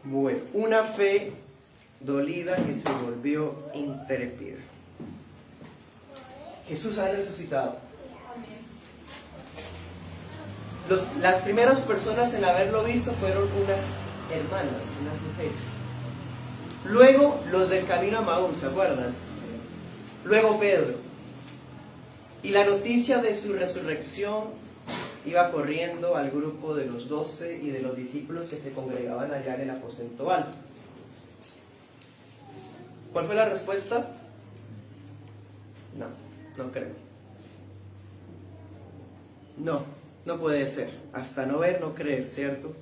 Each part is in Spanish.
Bueno, una fe dolida que se volvió intrépida. Jesús ha resucitado. Las primeras personas en haberlo visto fueron unas hermanas, unas mujeres. Luego los del camino a Maús, ¿se acuerdan? Luego Pedro. Y la noticia de su resurrección iba corriendo al grupo de los 12 y de los discípulos que se congregaban allá en el aposento alto. ¿Cuál fue la respuesta? No creo. No puede ser. Hasta no ver, no creer, ¿cierto?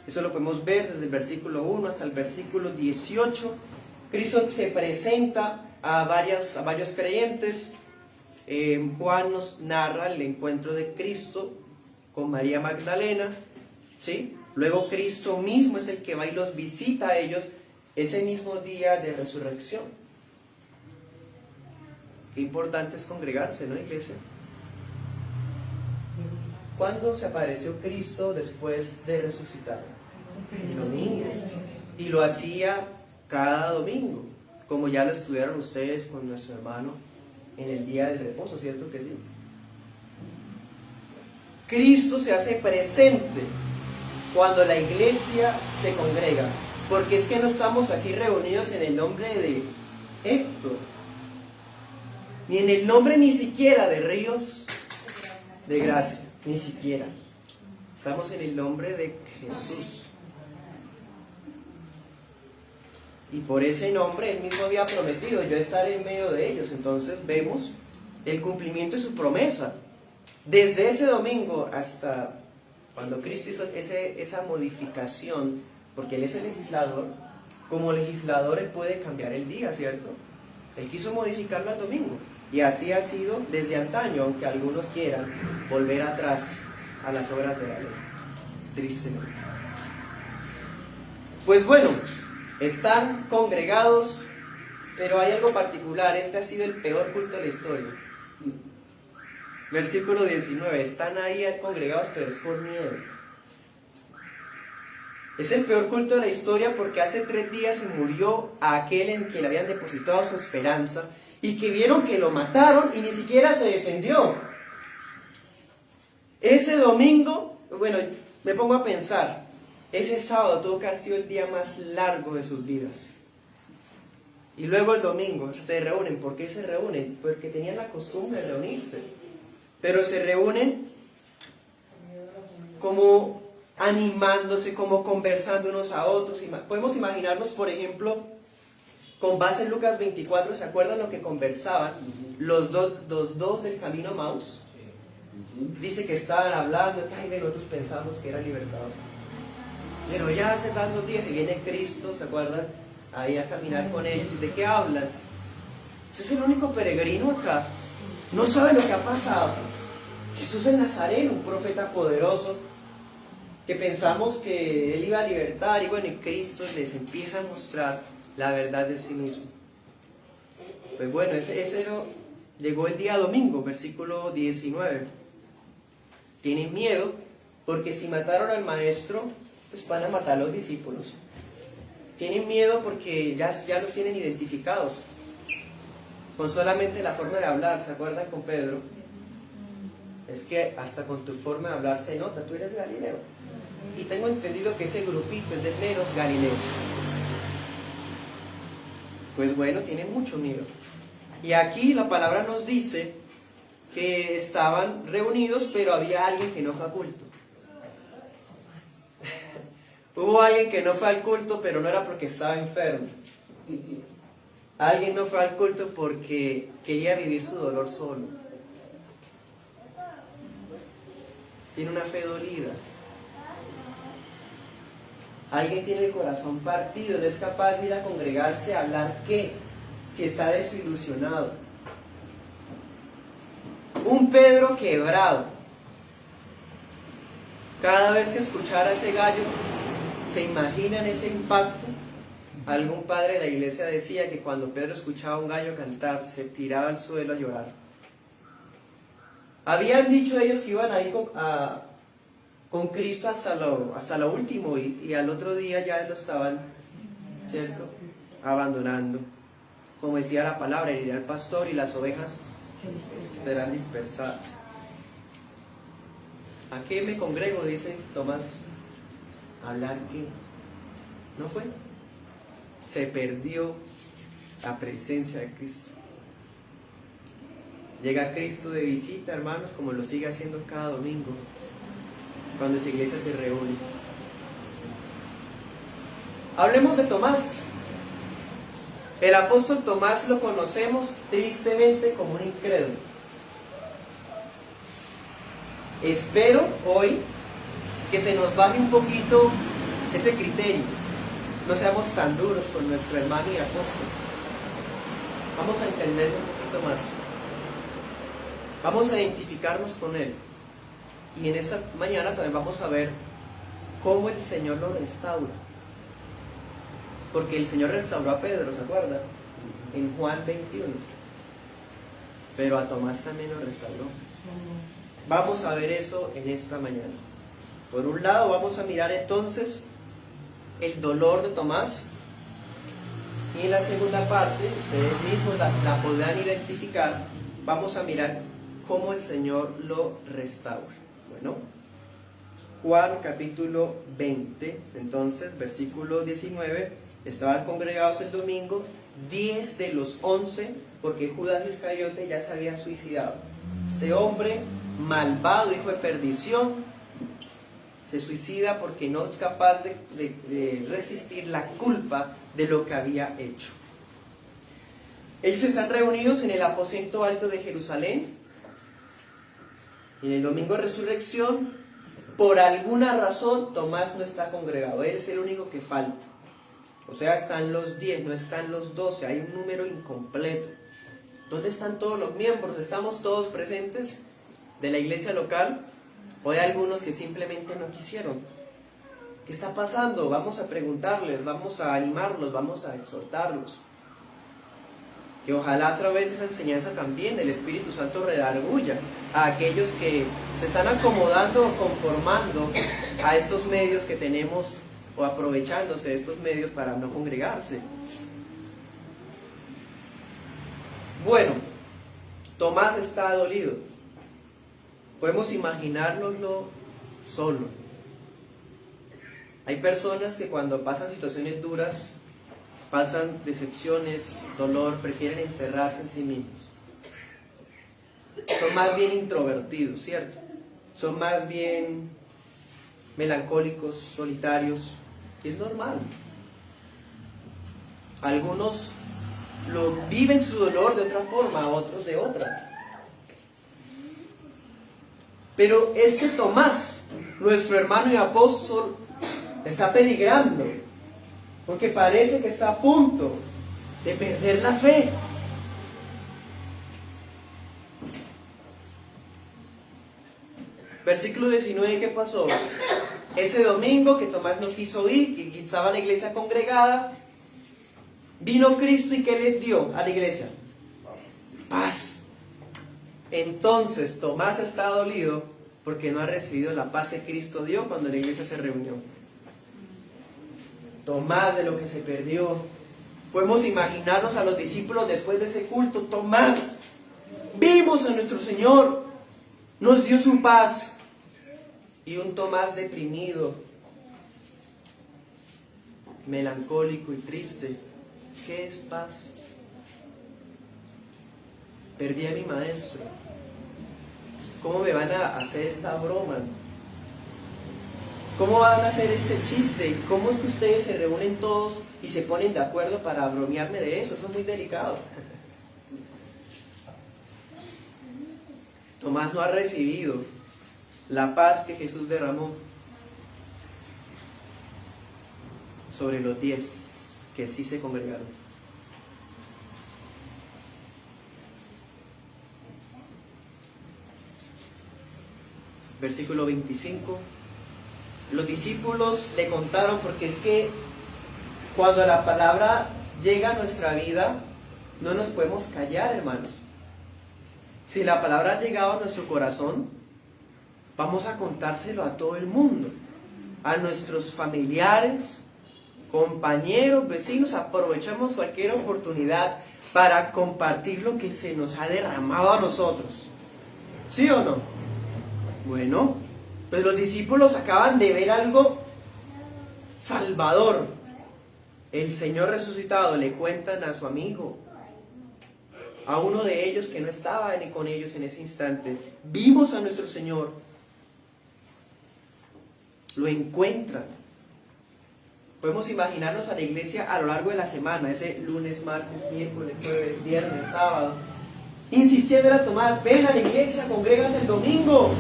Eso lo podemos ver desde el versículo 1 hasta el versículo 18. Cristo se presenta a varios creyentes. Juan nos narra el encuentro de Cristo con María Magdalena, ¿sí? Luego Cristo mismo es el que va y los visita a ellos ese mismo día de resurrección. Qué importante es congregarse, ¿no, iglesia? ¿Cuándo se apareció Cristo después de resucitar? El domingo. Y lo hacía cada domingo, como ya lo estudiaron ustedes con nuestro hermano en el día del reposo, ¿cierto que sí? Cristo se hace presente cuando la iglesia se congrega, porque es que no estamos aquí reunidos en el nombre de Héctor, ni en el nombre ni siquiera de Ríos de Gracia, ni siquiera. Estamos en el nombre de Jesús. Y por ese nombre Él mismo había prometido: yo estaré en medio de ellos. Entonces vemos el cumplimiento de su promesa. Desde ese domingo hasta cuando Cristo hizo esa modificación, porque Él es el legislador, como legislador Él puede cambiar el día, ¿cierto? Él quiso modificarlo al domingo. Y así ha sido desde antaño, aunque algunos quieran volver atrás a las obras de la ley. Tristemente. Pues bueno, están congregados, pero hay algo particular. Este ha sido el peor culto de la historia. Versículo 19. Están ahí congregados, pero es por miedo. Es el peor culto de la historia porque hace 3 días se murió a aquel en quien habían depositado su esperanza y que vieron que lo mataron y ni siquiera se defendió. Ese domingo, bueno, me pongo a pensar, ese sábado tuvo que haber sido el día más largo de sus vidas. Y luego el domingo se reúnen. ¿Por qué se reúnen? Porque tenían la costumbre de reunirse. Pero se reúnen como animándose, como conversando unos a otros. Podemos imaginarnos, por ejemplo, con base en Lucas 24, ¿se acuerdan lo que conversaban los dos del camino a Maús? Dice que estaban hablando, ay, nosotros pensamos que era libertador. Pero ya hace tantos días y viene Cristo, ¿se acuerdan? Ahí a caminar con ellos. ¿Y de qué hablan? Usted es el único peregrino acá. No sabe lo que ha pasado. Jesús el Nazareno, un profeta poderoso, que pensamos que Él iba a libertar. Y bueno, y Cristo les empieza a mostrar la verdad de sí mismo. Pues bueno, llegó el día domingo, versículo 19. Tienen miedo porque si mataron al maestro, pues van a matar a los discípulos. Tienen miedo porque ya los tienen identificados con solamente la forma de hablar. ¿Se acuerdan con Pedro? Es que hasta con tu forma de hablar se nota, tú eres Galileo. Y tengo entendido que ese grupito es de meros galileos. Pues bueno, tienen mucho miedo. Y aquí la palabra nos dice que estaban reunidos, pero había alguien que no fue al culto. Hubo alguien que no fue al culto, pero no era porque estaba enfermo. Alguien no fue al culto porque quería vivir su dolor solo. Tiene una fe dolida. Alguien tiene el corazón partido, no es capaz de ir a congregarse a hablar ¿qué? Si está desilusionado. Un Pedro quebrado. Cada vez que escuchara ese gallo, ¿se imaginan ese impacto? Algún padre de la iglesia decía que cuando Pedro escuchaba a un gallo cantar, se tiraba al suelo a llorar. Habían dicho ellos que iban a ir con Cristo hasta lo último y al otro día ya lo estaban, ¿cierto?, abandonando. Como decía la palabra, irá el pastor y las ovejas serán dispersadas. ¿A qué me congrego?, dice Tomás. Hablar que no fue. Se perdió la presencia de Cristo. Llega Cristo de visita, hermanos, como lo sigue haciendo cada domingo, cuando esa iglesia se reúne. Hablemos de Tomás. El apóstol Tomás lo conocemos tristemente como un incrédulo. Espero hoy que se nos baje un poquito ese criterio. No seamos tan duros con nuestro hermano y apóstol. Vamos a entenderlo un poquito más. Vamos a identificarnos con él. Y en esta mañana también vamos a ver cómo el Señor lo restaura. Porque el Señor restauró a Pedro, ¿se acuerdan? En Juan 21. Pero a Tomás también lo restauró. Vamos a ver eso en esta mañana. Por un lado vamos a mirar entonces el dolor de Tomás. Y en la segunda parte, ustedes mismos la podrán identificar. Vamos a mirar cómo el Señor lo restaura. Bueno, Juan capítulo 20, entonces, versículo 19. Estaban congregados el domingo 10 de los 11, porque Judas Iscariote ya se había suicidado. Este hombre malvado, hijo de perdición, se suicida porque no es capaz de resistir la culpa de lo que había hecho. Ellos están reunidos en el aposento alto de Jerusalén. En el domingo de resurrección, por alguna razón, Tomás no está congregado. Él es el único que falta. O sea, están los 10, no están los 12. Hay un número incompleto. ¿Dónde están todos los miembros? ¿Estamos todos presentes de la iglesia local? ¿O hay algunos que simplemente no quisieron? ¿Qué está pasando? Vamos a preguntarles, vamos a animarlos, vamos a exhortarlos. Que ojalá a través de esa enseñanza también el Espíritu Santo redarguya a aquellos que se están acomodando o conformando a estos medios que tenemos, o aprovechándose de estos medios para no congregarse. Bueno, Tomás está dolido. Podemos imaginárnoslo solo. Hay personas que cuando pasan situaciones duras, pasan decepciones, dolor, prefieren encerrarse en sí mismos. Son más bien introvertidos, ¿cierto? Son más bien melancólicos, solitarios, y es normal. Algunos viven su dolor de otra forma, otros de otra. Pero este Tomás, nuestro hermano y apóstol, está peligrando, porque parece que está a punto de perder la fe. Versículo 19, ¿qué pasó? Ese domingo que Tomás no quiso ir, que estaba la iglesia congregada, vino Cristo y ¿qué les dio a la iglesia? Paz. Entonces Tomás está dolido porque no ha recibido la paz que Cristo dio cuando la iglesia se reunió. Tomás, de lo que se perdió. Podemos imaginarnos a los discípulos después de ese culto. Tomás, vimos a nuestro Señor, nos dio su paz. Y un Tomás deprimido, melancólico y triste. ¿Qué es paz? Perdí a mi maestro. ¿Cómo me van a hacer esta broma? ¿Cómo van a hacer este chiste? ¿Cómo es que ustedes se reúnen todos y se ponen de acuerdo para bromearme de eso? Eso es muy delicado. Tomás no ha recibido la paz que Jesús derramó sobre los 10 que sí se congregaron. Versículo 25. Los discípulos le contaron, porque es que cuando la palabra llega a nuestra vida, no nos podemos callar, hermanos. Si la palabra ha llegado a nuestro corazón, vamos a contárselo a todo el mundo, a nuestros familiares, compañeros, vecinos. Aprovechamos cualquier oportunidad para compartir lo que se nos ha derramado a nosotros. ¿Sí o no? Bueno, pues los discípulos acaban de ver algo salvador. El Señor resucitado. Le cuentan a su amigo, a uno de ellos que no estaba con ellos en ese instante. Vimos a nuestro Señor. Lo encuentran. Podemos imaginarnos a la iglesia a lo largo de la semana, ese lunes, martes, miércoles, jueves, viernes, sábado, insistiendo a Tomás: ven a la iglesia, congrégate el domingo.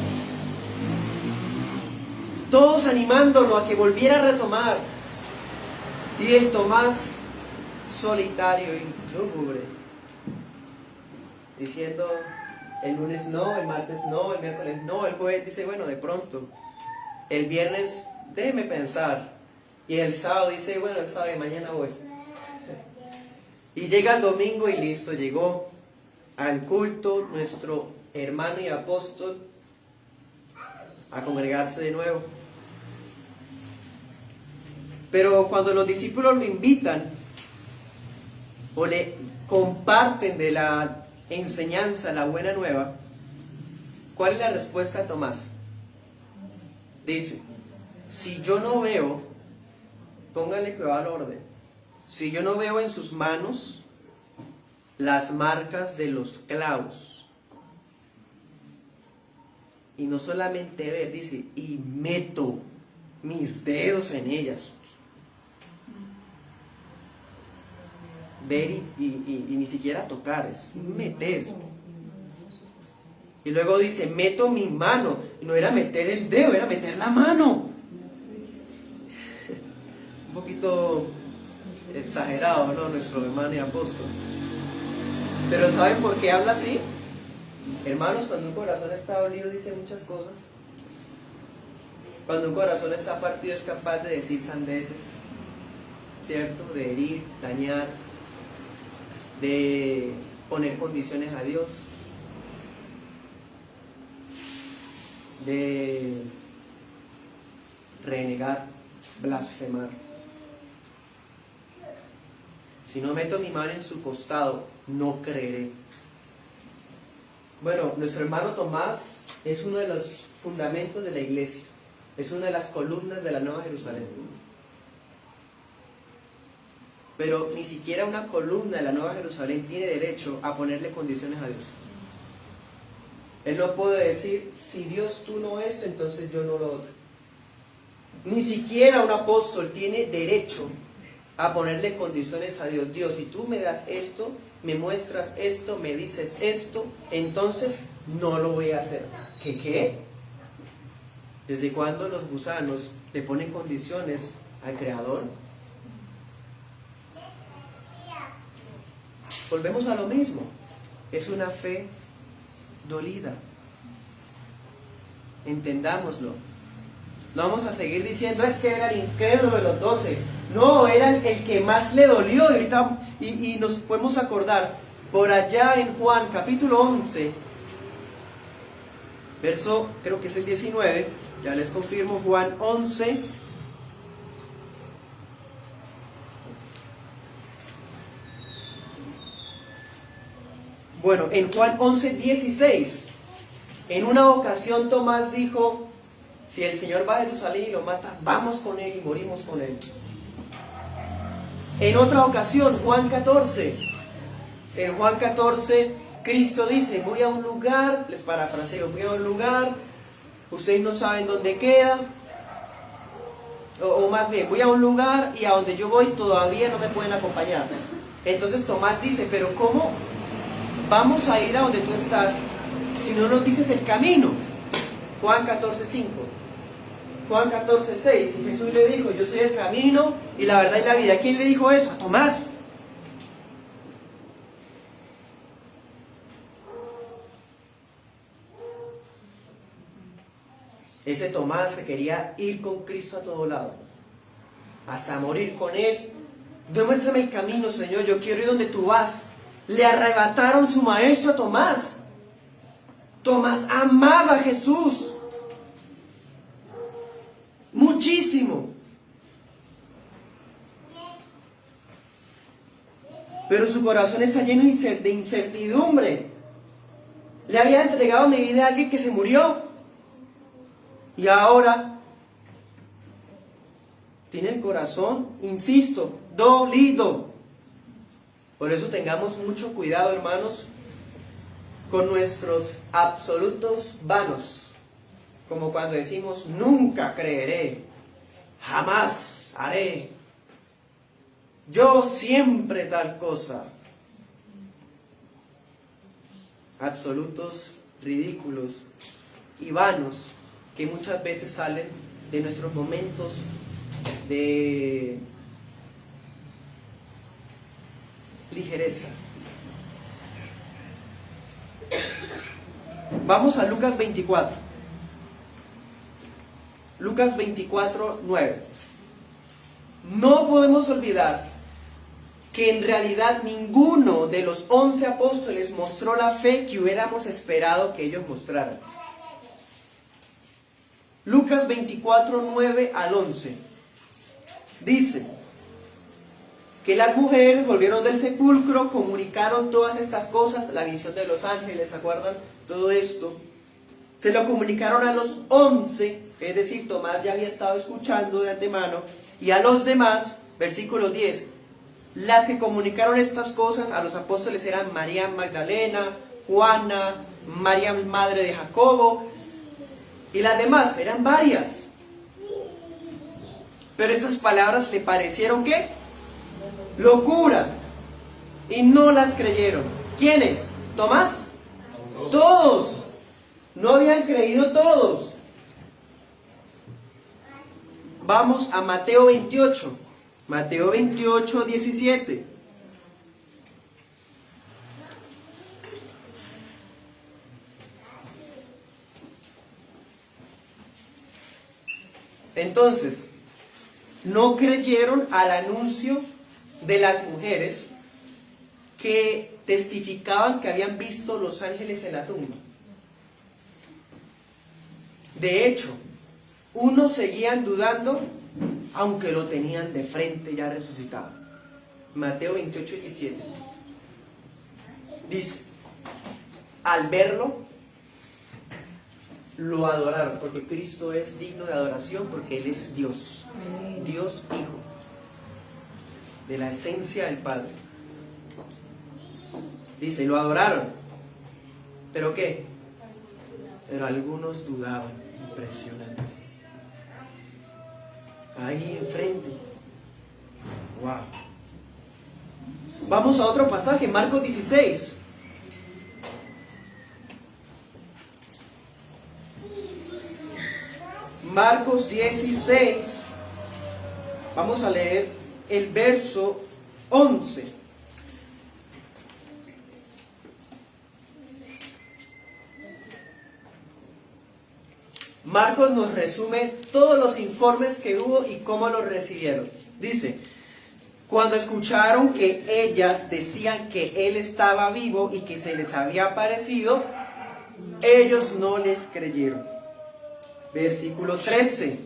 Todos animándolo a que volviera a retomar. Y el Tomás, solitario y lúgubre, diciendo: el lunes no, el martes no, el miércoles no, el jueves dice: bueno, de pronto. El viernes, déjeme pensar. Y el sábado dice: bueno, el sábado, mañana voy. Y llega el domingo y listo, llegó al culto nuestro hermano y apóstol a congregarse de nuevo. Pero cuando los discípulos lo invitan o le comparten de la enseñanza, la buena nueva, ¿cuál es la respuesta de Tomás? Dice: si yo no veo, póngale cuidado al orden, si yo no veo en sus manos las marcas de los clavos, y no solamente ver, dice, y meto mis dedos en ellas, ver y ni siquiera tocar, es meter. Y luego dice: meto mi mano. Y no era meter el dedo, era meter la mano. Un poquito exagerado, ¿no? Nuestro hermano y apóstol. Pero ¿saben por qué habla así? Hermanos, cuando un corazón está dolido dice muchas cosas. Cuando un corazón está partido es capaz de decir sandeces, ¿cierto? De herir, dañar, de poner condiciones a Dios, de renegar, blasfemar. Si no meto mi mano en su costado, no creeré. Bueno, nuestro hermano Tomás es uno de los fundamentos de la iglesia, es una de las columnas de la Nueva Jerusalén. Pero ni siquiera una columna de la Nueva Jerusalén tiene derecho a ponerle condiciones a Dios. Él no puede decir: si Dios tú no esto, entonces yo no lo otro. Ni siquiera un apóstol tiene derecho a ponerle condiciones a Dios. Dios, si tú me das esto, me muestras esto, me dices esto, entonces no lo voy a hacer. ¿Qué? ¿Desde cuándo los gusanos le ponen condiciones al Creador? Volvemos a lo mismo. Es una fe dolida. Entendámoslo. No vamos a seguir diciendo: es que era el incrédulo de los 12. No, era el que más le dolió. Y ahorita y nos podemos acordar por allá en Juan capítulo 11, verso, creo que es el 19, ya les confirmo, Juan 11. Bueno, en Juan 11:16, en una ocasión Tomás dijo: si el Señor va a Jerusalén y lo mata, vamos con él y morimos con él. En otra ocasión, Juan 14, en Juan 14, Cristo dice: voy a un lugar, les parafraseo, voy a un lugar, ustedes no saben dónde queda, o más bien, voy a un lugar y a donde yo voy todavía no me pueden acompañar. Entonces Tomás dice: pero ¿cómo vamos a ir a donde tú estás si no nos dices el camino? Juan 14:5. Juan 14:6, y Jesús le dijo: yo soy el camino y la verdad y la vida. ¿Quién le dijo eso? A Tomás. Ese Tomás se quería ir con Cristo a todo lado, hasta morir con él. Demuéstrame el camino, Señor, yo quiero ir donde tú vas. Le arrebataron su maestro a Tomás. Tomás amaba a Jesús. pero su corazón está lleno de incertidumbre. Le había entregado mi vida a alguien que se murió. Y ahora tiene el corazón, insisto, dolido. Por eso tengamos mucho cuidado, hermanos, con nuestros absolutos vanos. Como cuando decimos, nunca creeré, jamás haré, yo siempre tal cosa. Absolutos ridículos y vanos que muchas veces salen de nuestros momentos de ligereza. Vamos a Lucas 24. Lucas 24, 9. No podemos olvidar que en realidad ninguno de los 11 apóstoles mostró la fe que hubiéramos esperado que ellos mostraran. Lucas 24, 9 al 11. Dice que las mujeres volvieron del sepulcro, comunicaron todas estas cosas, la visión de los ángeles, ¿se acuerdan? Todo esto. Se lo comunicaron a los 11, es decir, Tomás ya había estado escuchando de antemano, y a los demás, versículo 10, las que comunicaron estas cosas a los apóstoles eran María Magdalena, Juana, María madre de Jacobo, y las demás, eran varias. Pero estas palabras le parecieron, ¿qué? Locura. Y no las creyeron. ¿Quiénes? ¿Tomás? Todos. No habían creído todos. Vamos a Mateo 28. Mateo 28, 17. Entonces, no creyeron al anuncio de las mujeres que testificaban que habían visto los ángeles en la tumba. De hecho, unos seguían dudando, aunque lo tenían de frente ya resucitado. Mateo 28, 17. Dice, al verlo, lo adoraron, porque Cristo es digno de adoración, porque Él es Dios, Dios Hijo, de la esencia del Padre. Dice, lo adoraron. ¿Pero qué? Pero algunos dudaban. Impresionante. Ahí enfrente. Wow. Vamos a otro pasaje, Marcos 16. Marcos 16. Vamos a leer el verso 11. Marcos nos resume todos los informes que hubo y cómo los recibieron. Dice, cuando escucharon que ellas decían que Él estaba vivo y que se les había aparecido, ellos no les creyeron. Versículo 13.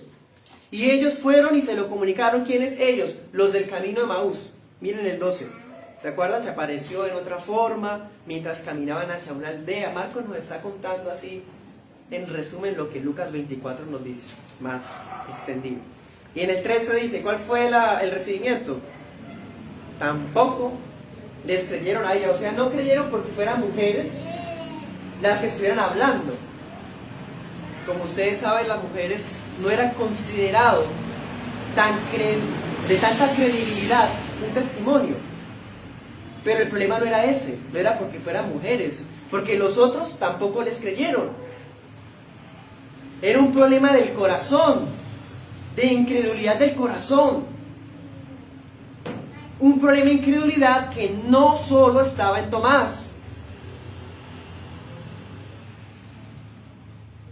Y ellos fueron y se lo comunicaron. ¿Quiénes ellos? Los del camino de Maús. Miren el 12. ¿Se acuerdan? Se apareció en otra forma mientras caminaban hacia una aldea. Marcos nos está contando así, en resumen, lo que Lucas 24 nos dice, más extendido. Y en el 13 dice, ¿cuál fue el recibimiento? Tampoco les creyeron a ella. O sea, no creyeron porque fueran mujeres las que estuvieran hablando. Como ustedes saben, las mujeres no eran considerado de tanta credibilidad un testimonio. Pero el problema no era ese, no era porque fueran mujeres, porque los otros tampoco les creyeron. Era un problema del corazón, de incredulidad del corazón. Un problema de incredulidad que no solo estaba en Tomás.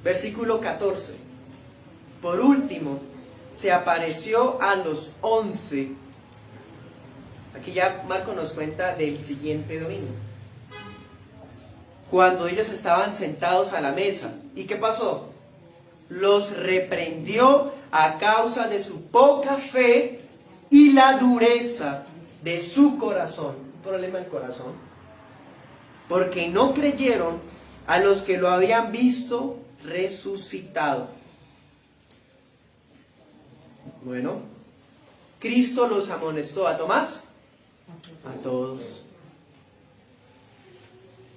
Versículo 14. Por último, se apareció a los 11. Aquí ya Marco nos cuenta del siguiente domingo. Cuando ellos estaban sentados a la mesa. ¿Y qué pasó? Los reprendió a causa de su poca fe y la dureza de su corazón. problema del corazón. Porque no creyeron a los que lo habían visto resucitado. Bueno, Cristo los amonestó a Tomás, a todos,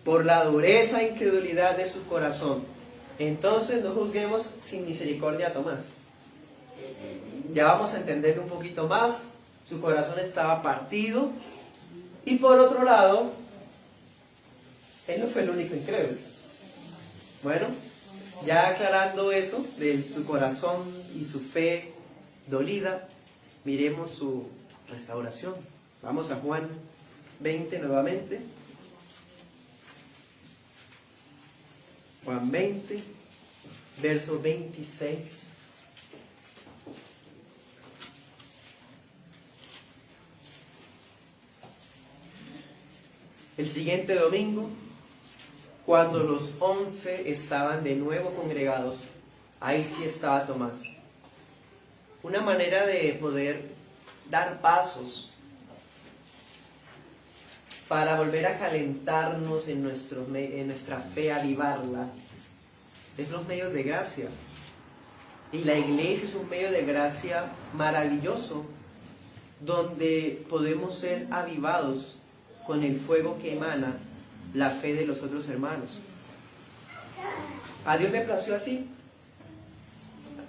por la dureza e incredulidad de su corazón. Entonces no juzguemos sin misericordia a Tomás. Ya vamos a entender un poquito más. Su corazón estaba partido. Y por otro lado, él no fue el único incrédulo. Bueno, ya aclarando eso de su corazón y su fe dolida, miremos su restauración. Vamos a Juan 20 nuevamente. Juan 20, verso 26. El siguiente domingo, cuando los 11 estaban de nuevo congregados, ahí sí estaba Tomás. Una manera de poder dar pasos para volver a calentarnos en nuestra fe, avivarla, es los medios de gracia. Y la iglesia es un medio de gracia maravilloso, donde podemos ser avivados con el fuego que emana la fe de los otros hermanos. A Dios le plació así.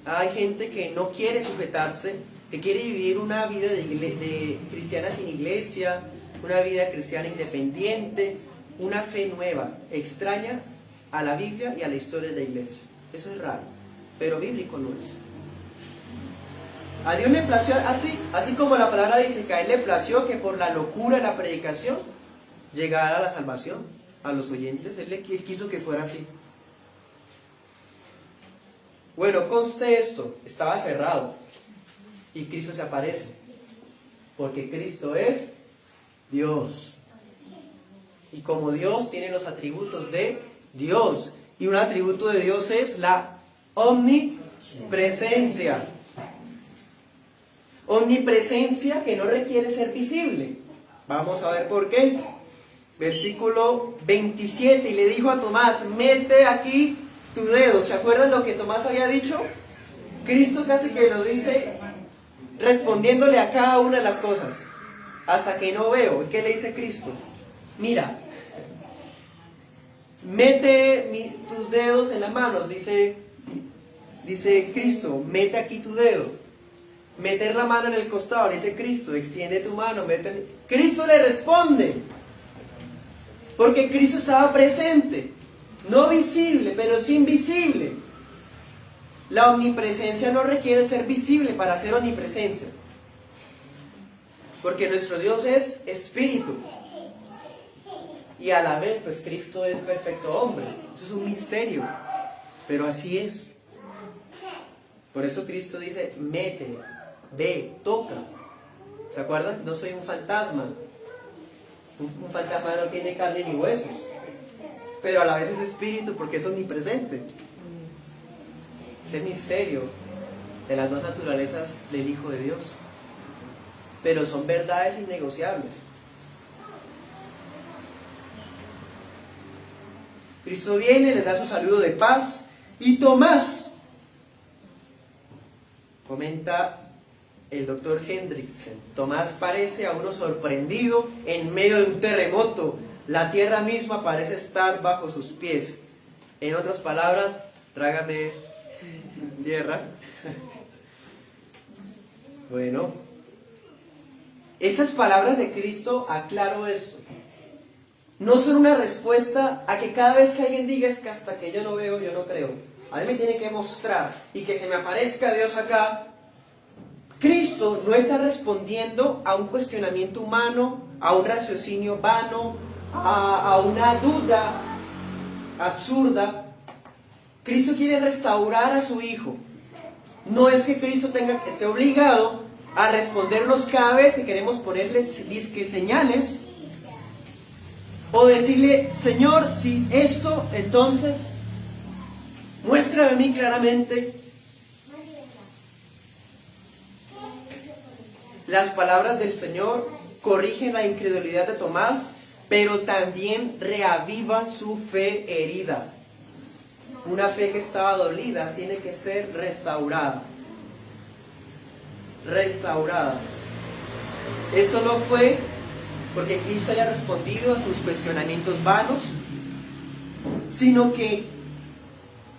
Hay gente que no quiere sujetarse, que quiere vivir una vida de cristiana sin iglesia, una vida cristiana independiente, una fe nueva, extraña a la Biblia y a la historia de la iglesia. Eso es raro, pero bíblico no es. A Dios le plació así como la palabra dice que a Él le plació que por la locura de la predicación llegara la salvación a los oyentes. Él quiso que fuera así. Bueno, conste esto, estaba cerrado y Cristo se aparece, porque Cristo es Dios. Y como Dios tiene los atributos de Dios, y un atributo de Dios es la omnipresencia. Omnipresencia que no requiere ser visible. Vamos a ver por qué. Versículo 27, y le dijo a Tomás, mete aquí tu dedo. ¿Se acuerdan lo que Tomás había dicho? Cristo casi que lo dice respondiéndole a cada una de las cosas. Hasta que no veo. ¿Qué le dice Cristo? Mira, mete tus dedos en las manos, dice Cristo, mete aquí tu dedo. Meter la mano en el costado, dice Cristo, extiende tu mano, Cristo le responde, porque Cristo estaba presente, no visible, pero sí invisible. La omnipresencia no requiere ser visible para ser omnipresencia, porque nuestro Dios es espíritu, y a la vez, pues Cristo es perfecto hombre. Eso es un misterio, pero así es. Por eso Cristo dice, mete, ve, toca. ¿Se acuerdan? No soy un fantasma. Un fantasma no tiene carne ni huesos, pero a la vez es espíritu porque es omnipresente. Es el misterio de las dos naturalezas del Hijo de Dios, pero son verdades innegociables. Cristo viene, les da su saludo de paz, y Tomás, comenta el doctor Hendrickson, Tomás parece a uno sorprendido en medio de un terremoto. La tierra misma parece estar bajo sus pies. En otras palabras, trágame tierra. Bueno, estas palabras de Cristo, aclaro esto, no son una respuesta a que cada vez que alguien diga es que hasta que yo no veo, yo no creo. A mí me tiene que mostrar y que se me aparezca Dios acá. Cristo no está respondiendo a un cuestionamiento humano, a un raciocinio vano, a una duda absurda. Cristo quiere restaurar a su Hijo. No es que Cristo esté obligado a respondernos cada vez que queremos ponerle señales, o decirle, Señor, si esto, entonces muéstrame a mí claramente. Las palabras del Señor corrigen la incredulidad de Tomás, pero también reavivan su fe herida. Una fe que estaba dolida tiene que ser restaurada. Restaurada. Esto no fue porque Cristo haya respondido a sus cuestionamientos vanos, sino que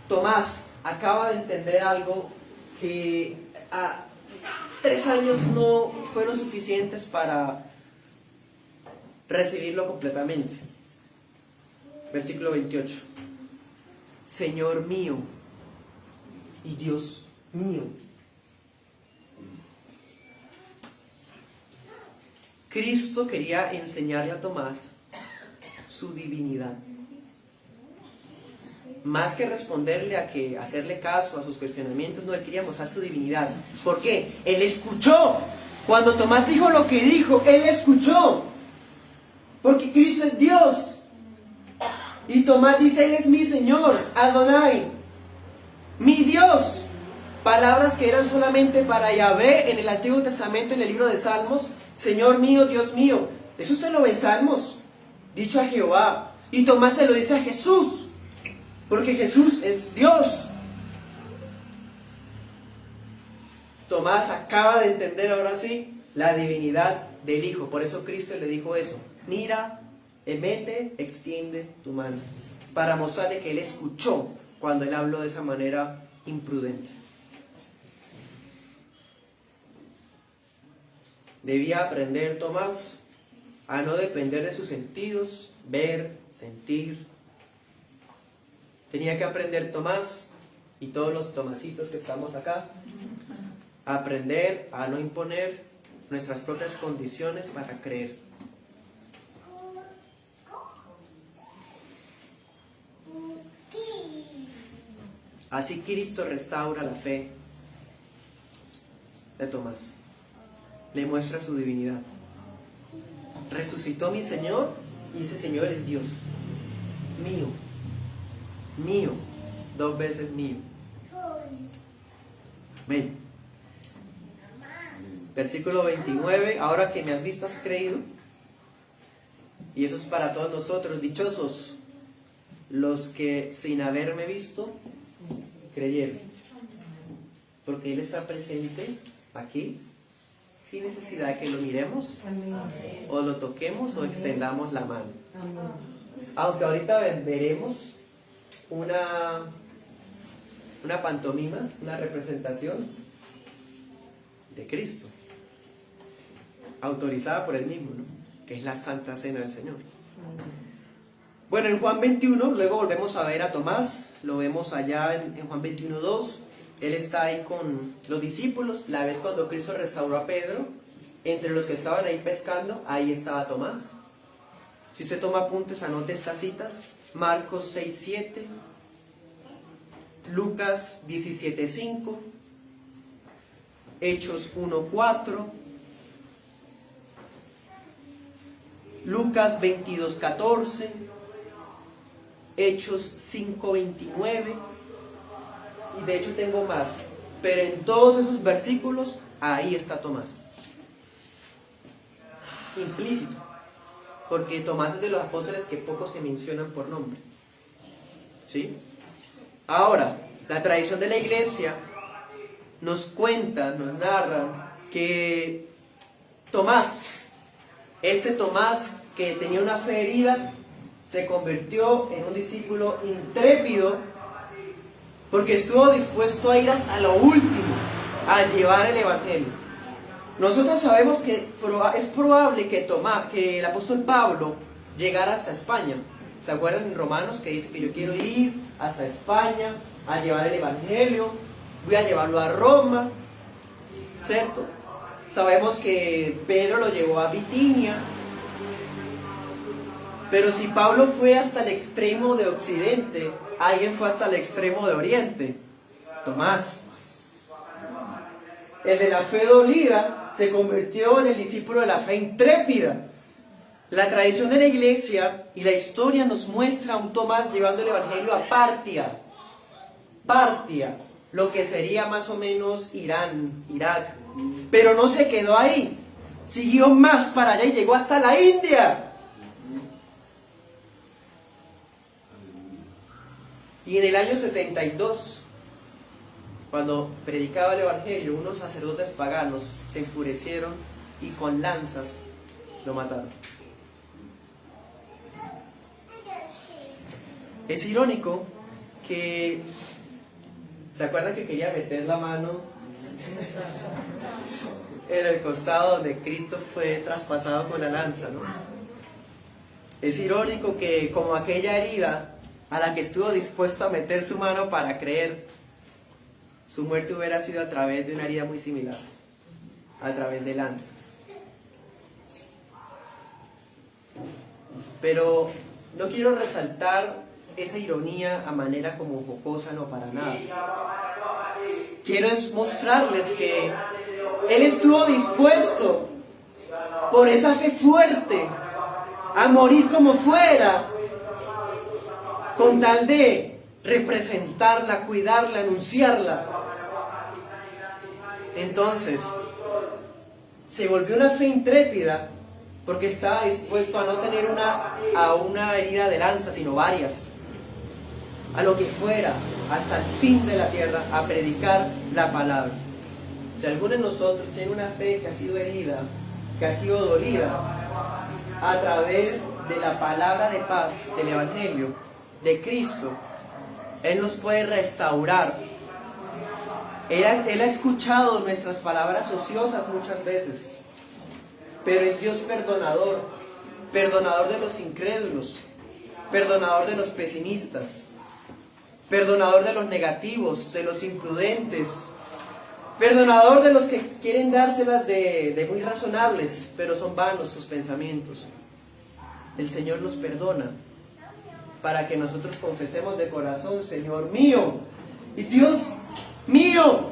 Tomás acaba de entender algo que a 3 años no fueron suficientes para recibirlo completamente. Versículo 28. Señor mío y Dios mío. Cristo quería enseñarle a Tomás su divinidad. Más que responderle hacerle caso a sus cuestionamientos, no, él quería mostrar su divinidad. ¿Por qué? Él escuchó. Cuando Tomás dijo lo que dijo, él escuchó. Porque Cristo es Dios. Y Tomás dice, Él es mi Señor, Adonai, mi Dios. Palabras que eran solamente para Yahvé en el Antiguo Testamento, en el libro de Salmos. Señor mío, Dios mío. Eso se lo ve en Salmos, dicho a Jehová. Y Tomás se lo dice a Jesús, porque Jesús es Dios. Tomás acaba de entender ahora sí la divinidad del Hijo. Por eso Cristo le dijo eso. Mira, mete, extiende tu mano. Para mostrarle que él escuchó cuando él habló de esa manera imprudente. Debía aprender Tomás a no depender de sus sentidos, ver, sentir. Tenía que aprender Tomás y todos los tomasitos que estamos acá, a aprender a no imponer nuestras propias condiciones para creer. Así Cristo restaura la fe de Tomás. Le muestra su divinidad. Resucitó mi Señor y ese Señor es Dios. Mío. Mío. 2 veces mío. Amén. Versículo 29. Ahora que me has visto, has creído. Y eso es para todos nosotros. Dichosos los que sin haberme visto creyeron. Porque Él está presente aquí, sin necesidad de que lo miremos, o lo toquemos, o extendamos la mano. Aunque ahorita veremos una pantomima, una representación de Cristo, autorizada por Él mismo, ¿no? Que es la Santa Cena del Señor. Bueno, en Juan 21, luego volvemos a ver a Tomás, lo vemos allá en Juan 21:2. Él está ahí con los discípulos. La vez cuando Cristo restauró a Pedro, entre los que estaban ahí pescando, ahí estaba Tomás. Si usted toma apuntes, anote estas citas: Marcos 6:7, Lucas 17:5, Hechos 1:4, Lucas 22:14, Hechos 5:29. Y de hecho tengo más, pero en todos esos versículos ahí está Tomás, implícito, porque Tomás es de los apóstoles que pocos se mencionan por nombre. ¿Sí? Ahora, la tradición de la iglesia nos cuenta, nos narra que Tomás, ese Tomás que tenía una fe herida, se convirtió en un discípulo intrépido, porque estuvo dispuesto a ir hasta lo último, a llevar el Evangelio. Nosotros sabemos que es probable que el apóstol Pablo llegara hasta España. ¿Se acuerdan en Romanos que dice que yo quiero ir hasta España a llevar el Evangelio? Voy a llevarlo a Roma, ¿cierto? Sabemos que Pedro lo llevó a Bitinia. Pero si Pablo fue hasta el extremo de Occidente, alguien fue hasta el extremo de Oriente. Tomás. El de la fe dolida se convirtió en el discípulo de la fe intrépida. La tradición de la iglesia y la historia nos muestra a un Tomás llevando el Evangelio a Partia. Partia, lo que sería más o menos Irán, Irak. Pero no se quedó ahí. siguió más para allá y llegó hasta la India. Y en el año 72, cuando predicaba el Evangelio, unos sacerdotes paganos se enfurecieron y con lanzas lo mataron. Es irónico que, ¿se acuerdan que quería meter la mano en el costado donde Cristo fue traspasado con la lanza, ¿no? Es irónico que como aquella herida a la que estuvo dispuesto a meter su mano para creer, su muerte hubiera sido a través de una herida muy similar, a través de lanzas. Pero no quiero resaltar esa ironía a manera como jocosa, no, para nada. Quiero es mostrarles que Él estuvo dispuesto, por esa fe fuerte, a morir como fuera, con tal de representarla, cuidarla, anunciarla. Entonces, se volvió una fe intrépida porque estaba dispuesto a no tener una herida de lanza, sino varias. A lo que fuera, hasta el fin de la tierra, a predicar la palabra. Si alguno de nosotros tiene una fe que ha sido herida, que ha sido dolida, a través de la palabra de paz, del Evangelio, de Cristo, Él nos puede restaurar. Él ha escuchado nuestras palabras ociosas muchas veces, pero es Dios perdonador, perdonador de los incrédulos, perdonador de los pesimistas, perdonador de los negativos, de los imprudentes, perdonador de los que quieren dárselas de muy razonables, pero son vanos sus pensamientos. El Señor nos perdona para que nosotros confesemos de corazón: Señor mío y Dios mío,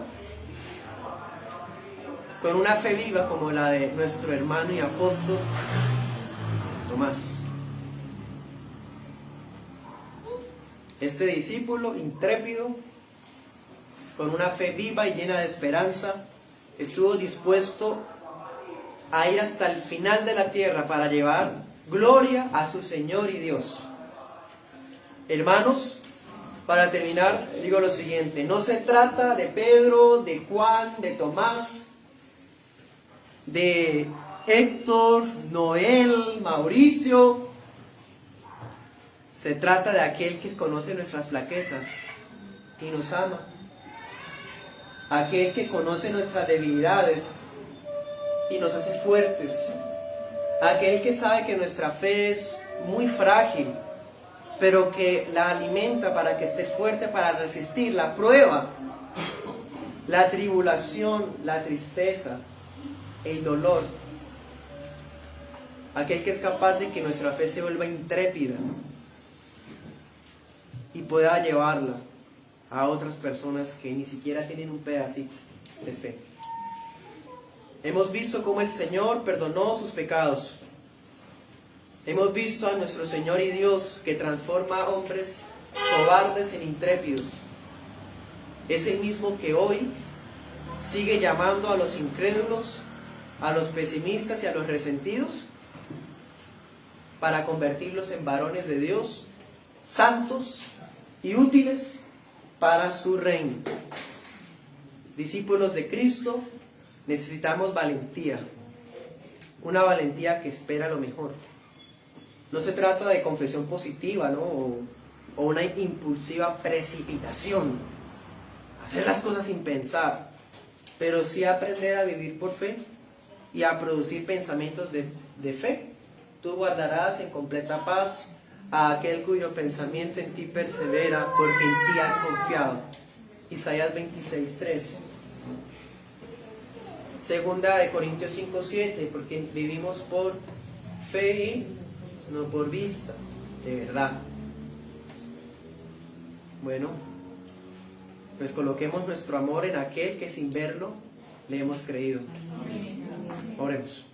con una fe viva como la de nuestro hermano y apóstol Tomás. Este discípulo intrépido, con una fe viva y llena de esperanza, estuvo dispuesto a ir hasta el final de la tierra para llevar gloria a su Señor y Dios. Hermanos, para terminar, digo lo siguiente: no se trata de Pedro, de Juan, de Tomás, de Héctor, Noel, Mauricio. Se trata de aquel que conoce nuestras flaquezas y nos ama. Aquel que conoce nuestras debilidades y nos hace fuertes. Aquel que sabe que nuestra fe es muy frágil, pero que la alimenta para que esté fuerte para resistir la prueba, la tribulación, la tristeza, el dolor. Aquel que es capaz de que nuestra fe se vuelva intrépida y pueda llevarla a otras personas que ni siquiera tienen un pedacito de fe. Hemos visto cómo el Señor perdonó sus pecados. Hemos visto a nuestro Señor y Dios que transforma a hombres cobardes en intrépidos. Es el mismo que hoy sigue llamando a los incrédulos, a los pesimistas y a los resentidos para convertirlos en varones de Dios, santos y útiles para su reino. Discípulos de Cristo, necesitamos valentía, una valentía que espera lo mejor. No se trata de confesión positiva, ¿no? o una impulsiva precipitación, hacer las cosas sin pensar, pero sí aprender a vivir por fe y a producir pensamientos de fe. Tú guardarás en completa paz a aquel cuyo pensamiento en ti persevera, porque en ti han confiado. Isaías 26:3. Segunda de Corintios 5:7, porque vivimos por fe y no por vista, de verdad. Bueno, pues coloquemos nuestro amor en aquel que sin verlo le hemos creído. Oremos.